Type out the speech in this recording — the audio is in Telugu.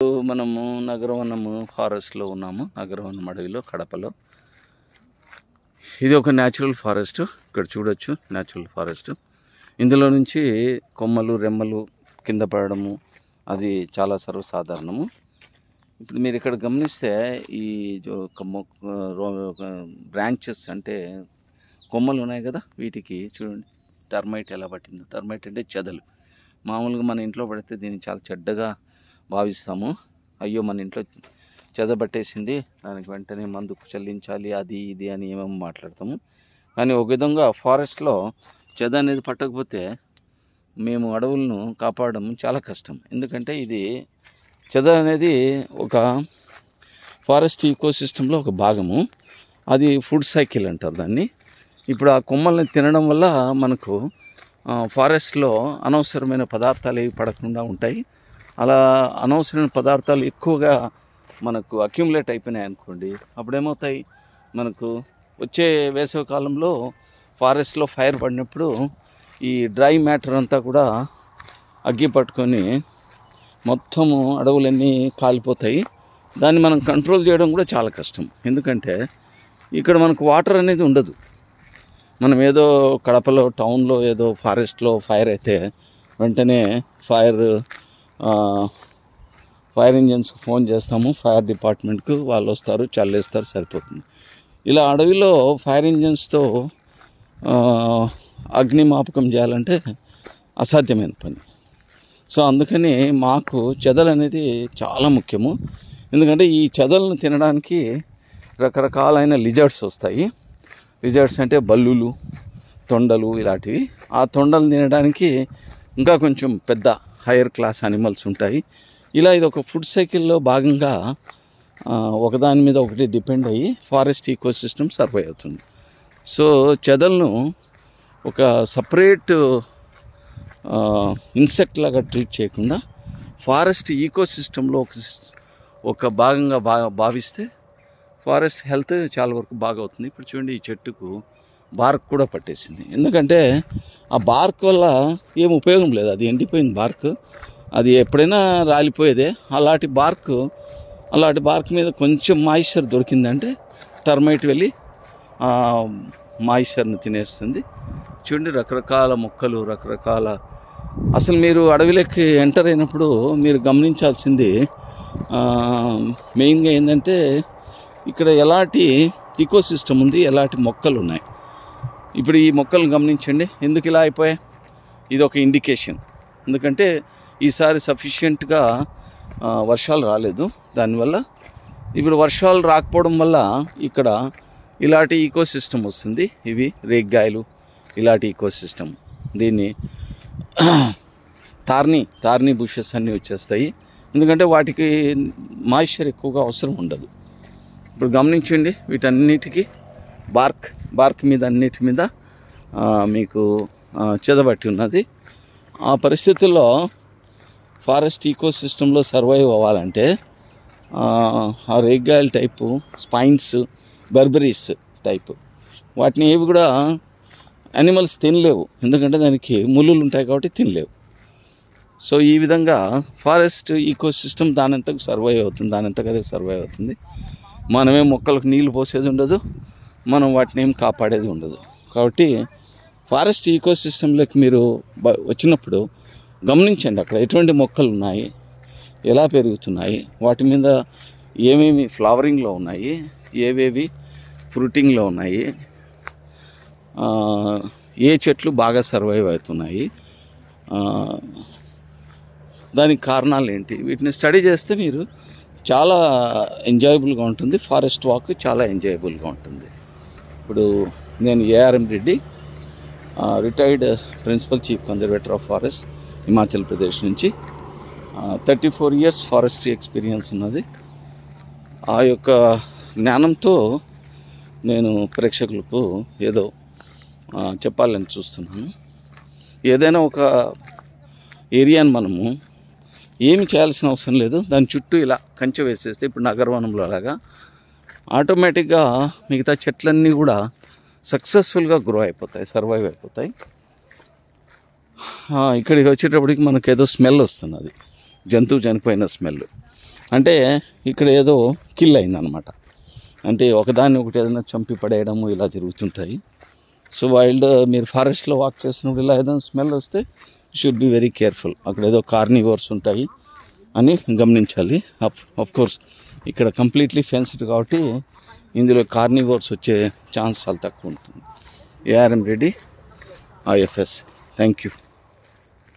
మనము నగరవనము ఫారెస్ట్లో ఉన్నాము. నగరవనం అడవిలో కడపలో. ఇది ఒక న్యాచురల్ ఫారెస్ట్. ఇక్కడ చూడొచ్చు న్యాచురల్ ఫారెస్ట్. ఇందులో నుంచి కొమ్మలు రెమ్మలు కింద పడడము అది చాలా సర్వసాధారణము. ఇప్పుడు మీరు ఇక్కడ గమనిస్తే ఈ బ్రాంచెస్ అంటే కొమ్మలు ఉన్నాయి కదా, వీటికి చూడండి టర్మైట్ ఎలా పట్టిందో. టర్మైట్ అంటే చెదలు. మామూలుగా మన ఇంట్లో పడితే దీన్ని చాలా చెడ్డగా భావిస్తాము. అయ్యో మన ఇంట్లో చెద పట్టేసింది, దానికి వెంటనే మందు చెల్లించాలి అది ఇది అని ఏమేమో మాట్లాడతాము. కానీ ఒక విధంగా ఫారెస్ట్లో చెద అనేది పట్టకపోతే మేము అడవులను కాపాడడం చాలా కష్టం. ఎందుకంటే ఇది చెద అనేది ఒక ఫారెస్ట్ ఈకోసిస్టంలో ఒక భాగము. అది ఫుడ్ సైకిల్ అంటారు దాన్ని. ఇప్పుడు ఆ కొమ్మల్ని తినడం వల్ల మనకు ఫారెస్ట్లో అనవసరమైన పదార్థాలు ఏవి పడకుండా ఉంటాయి. అలా అనవసరమైన పదార్థాలు ఎక్కువగా మనకు అక్యుములేట్ అయిపోయినాయి అనుకోండి, అప్పుడేమవుతాయి, మనకు వచ్చే వేసవి కాలంలో ఫారెస్ట్లో ఫైర్ పడినప్పుడు ఈ డ్రై మ్యాటర్ అంతా కూడా అగ్గి పట్టుకొని మొత్తము అడవులన్నీ కాలిపోతాయి. దాన్ని మనం కంట్రోల్ చేయడం కూడా చాలా కష్టం. ఎందుకంటే ఇక్కడ మనకు వాటర్ అనేది ఉండదు. మనం ఏదో కడపలో టౌన్లో ఏదో ఫారెస్ట్లో ఫైర్ అయితే వెంటనే ఫైర్ ఇంజన్స్కి ఫోన్ చేస్తాము, ఫైర్ డిపార్ట్మెంట్కు వాళ్ళు వస్తారు, చల్లేస్తారు, సరిపోతుంది. ఇలా అడవిలో ఫైర్ ఇంజన్స్తో అగ్నిమాపకం చేయాలంటే అసాధ్యమైన పని. సో అందుకని మాకు చెదలు అనేది చాలా ముఖ్యము. ఎందుకంటే ఈ చెదలను తినడానికి రకరకాలైన లిజర్డ్స్ వస్తాయి. లిజర్డ్స్ అంటే బల్లులు, తొండలు ఇలాంటివి. ఆ తొండలు తినడానికి ఇంకా కొంచెం పెద్ద హైయర్ క్లాస్ అనిమల్స్ ఉంటాయి. ఇలా ఇది ఒక ఫుడ్ సైకిల్లో భాగంగా ఒకదాని మీద ఒకటి డిపెండ్ అయ్యి ఫారెస్ట్ ఈకోసిస్టమ్ సర్వైవ్ అవుతుంది. సో చెదలను ఒక సపరేట్ ఇన్సెక్ట్ లాగా ట్రీట్ చేయకుండా ఫారెస్ట్ ఈకోసిస్టంలో ఒక భాగంగా భావిస్తే ఫారెస్ట్ హెల్త్ చాలా వరకు బాగా అవుతుంది. ఇప్పుడు చూడండి ఈ చెట్టుకు బార్క్ కూడా పట్టేసింది. ఎందుకంటే ఆ బార్క్ వల్ల ఏం ఉపయోగం లేదు, అది ఎండిపోయింది బార్క్. అది ఎప్పుడైనా రాలిపోయేదే. అలాంటి బార్క్ మీద కొంచెం మాయిశ్చర్ దొరికిందంటే టర్మైట్ వెళ్ళి మాయిశ్చర్ని తినేస్తుంది. చూడండి రకరకాల మొక్కలు, రకరకాల. అసలు మీరు అడవిలోకి ఎంటర్ అయినప్పుడు మీరు గమనించాల్సింది మెయిన్గా ఏంటంటే ఇక్కడ ఎలాంటి ఈకోసిస్టమ్ ఉంది, ఎలాంటి మొక్కలు ఉన్నాయి. ఇప్పుడు ఈ మొక్కలు గమనించండి ఎందుకు ఇలా అయిపోయాయి. ఇది ఒక ఇండికేషన్. ఎందుకంటే ఈసారి సఫిషియెంట్గా వర్షాలు రాలేదు. దానివల్ల ఇప్పుడు వర్షాలు రాకపోవడం వల్ల ఇక్కడ ఇలాంటి ఈకోసిస్టమ్ వస్తుంది. ఇవి రేగ్గాయలు ఇలాంటి ఈకోసిస్టమ్. దీన్ని తార్నీ బుషెస్ అన్నీ వచ్చేస్తాయి. ఎందుకంటే వాటికి మాయిశ్చర్ ఎక్కువగా అవసరం ఉండదు. ఇప్పుడు గమనించండి వీటన్నిటికీ బార్క్ మీద అన్నిటి మీద మీకు చెదబట్టి ఉన్నది. ఆ పరిస్థితుల్లో ఫారెస్ట్ ఈకోసిస్టంలో సర్వైవ్ అవ్వాలంటే ఆ రేగ్గాయల టైపు, స్పైన్స్, బర్బరీస్ టైపు వాటిని ఏవి కూడా యానిమల్స్ తినలేవు. ఎందుకంటే దానికి ముళ్ళులు ఉంటాయి కాబట్టి తినలేవు. సో ఈ విధంగా ఫారెస్ట్ ఈకోసిస్టమ్ దానంతకు సర్వైవ్ అవుతుంది, దానంతకు అదే సర్వైవ్ అవుతుంది. మనమే మొక్కలకు నీళ్ళు పోసేది ఉండదు, మనం వాటిని ఏం కాపాడేది ఉండదు. కాబట్టి ఫారెస్ట్ ఈకోసిస్టంలోకి మీరు వచ్చినప్పుడు గమనించండి అక్కడ ఎటువంటి మొక్కలు ఉన్నాయి, ఎలా పెరుగుతున్నాయి, వాటి మీద ఏమేమి ఫ్లవరింగ్లో ఉన్నాయి, ఏవేవి ఫ్రూటింగ్లో ఉన్నాయి, ఏ చెట్లు బాగా సర్వైవ్ అవుతున్నాయి, దానికి కారణాలు ఏంటి, వీటిని స్టడీ చేస్తే మీరు చాలా ఎంజాయబుల్గా ఉంటుంది. ఫారెస్ట్ వాక్ చాలా ఎంజాయబుల్గా ఉంటుంది. ఇప్పుడు నేను A R M Reddy, retired principal chief conservator of forest, Himachal Pradesh నుంచి. 34 years ఫారెస్ట్రీ ఎక్స్పీరియన్స్ ఉన్నది. ఆ యొక్క జ్ఞానంతో నేను ప్రేక్షకులకు ఏదో చెప్పాలని చూస్తున్నాను. ఏదైనా ఒక ఏరియాని మనము ఏమి చేయాల్సిన అవసరం లేదు, దాని చుట్టూ ఇలా కంచె వేసేస్తే ఇప్పుడు నగరవనంలో అలాగా ఆటోమేటిక్గా మిగతా చెట్లన్నీ కూడా సక్సెస్ఫుల్గా గ్రో అయిపోతాయి, సర్వైవ్ అయిపోతాయి. ఇక్కడికి వచ్చేటప్పటికి మనకు ఏదో స్మెల్ వస్తున్నది, జంతువు చనిపోయిన స్మెల్. అంటే ఇక్కడ ఏదో కిల్ అయిందనమాట. అంటే ఒకదాన్ని ఒకటి ఏదైనా చంపి పడేయడము ఇలా జరుగుతుంటాయి. సో వైల్డ్ మీరు ఫారెస్ట్లో వాక్ చేసినప్పుడు ఇలా ఏదైనా స్మెల్ వస్తే షుడ్ బి వెరీ కేర్ఫుల్. అక్కడ ఏదో కార్నివర్స్ ఉంటాయి అని గమనించాలి. ఆఫ్ కోర్స్ ఇక్కడ కంప్లీట్లీ ఫెన్స్డ్ కాబట్టి ఇందులో కార్నివర్స్ వచ్చే ఛాన్స్ చాలా తక్కువ ఉంటుంది. ARM Reddy, IFS. Thank you.